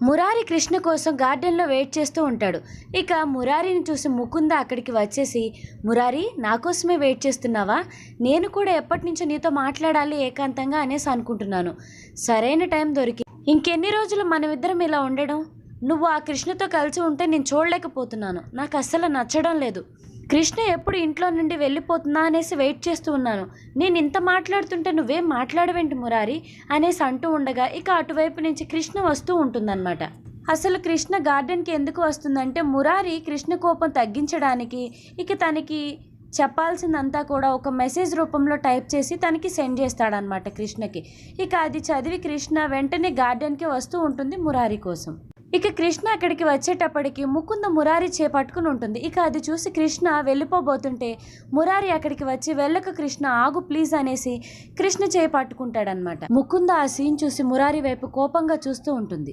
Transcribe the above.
మురారి కృష్ణ కోసం గార్డెన్లో వెయిట్ చేస్తూ ఉంటాడు. ఇక మురారిని చూసి ముకుంద అక్కడికి వచ్చేసి, మురారి నా కోసమే వెయిట్ చేస్తున్నావా? నేను కూడా ఎప్పటి నుంచో నీతో మాట్లాడాలి ఏకాంతంగా అనేసి అనుకుంటున్నాను. సరైన టైం దొరికి ఇంకెన్ని రోజులు మనమిద్దరం ఇలా ఉండడం? నువ్వు ఆ కృష్ణతో కలిసి ఉంటే నేను చూడలేకపోతున్నాను. నాకు అస్సలు నచ్చడం లేదు. కృష్ణ ఎప్పుడు ఇంట్లో నుండి వెళ్ళిపోతుందా అనేసి వెయిట్ చేస్తూ ఉన్నాను. నేను ఇంత మాట్లాడుతుంటే నువ్వేం మాట్లాడవేంటి మురారి అనేసి అంటూ ఉండగా ఇక అటువైపు నుంచి కృష్ణ వస్తూ ఉంటుందన్నమాట. అసలు కృష్ణ గార్డెన్కి ఎందుకు వస్తుందంటే మురారి కృష్ణ కోపం తగ్గించడానికి, ఇక తనకి చెప్పాల్సిందంతా కూడా ఒక మెసేజ్ రూపంలో టైప్ చేసి తనకి సెండ్ చేస్తాడనమాట కృష్ణకి. ఇక అది చదివి కృష్ణ వెంటనే గార్డెన్కి వస్తూ ఉంటుంది మురారి కోసం. ఇక కృష్ణ అక్కడికి వచ్చేటప్పటికి ముకుంద మురారి చేపట్టుకుని ఉంటుంది. ఇక అది చూసి కృష్ణ వెళ్ళిపోబోతుంటే మురారి అక్కడికి వచ్చి వెళ్ళక కృష్ణ ఆగు ప్లీజ్ అనేసి కృష్ణ చేపట్టుకుంటాడనమాట. ముకుంద ఆ సీన్ చూసి మురారి వైపు కోపంగా చూస్తూ ఉంటుంది.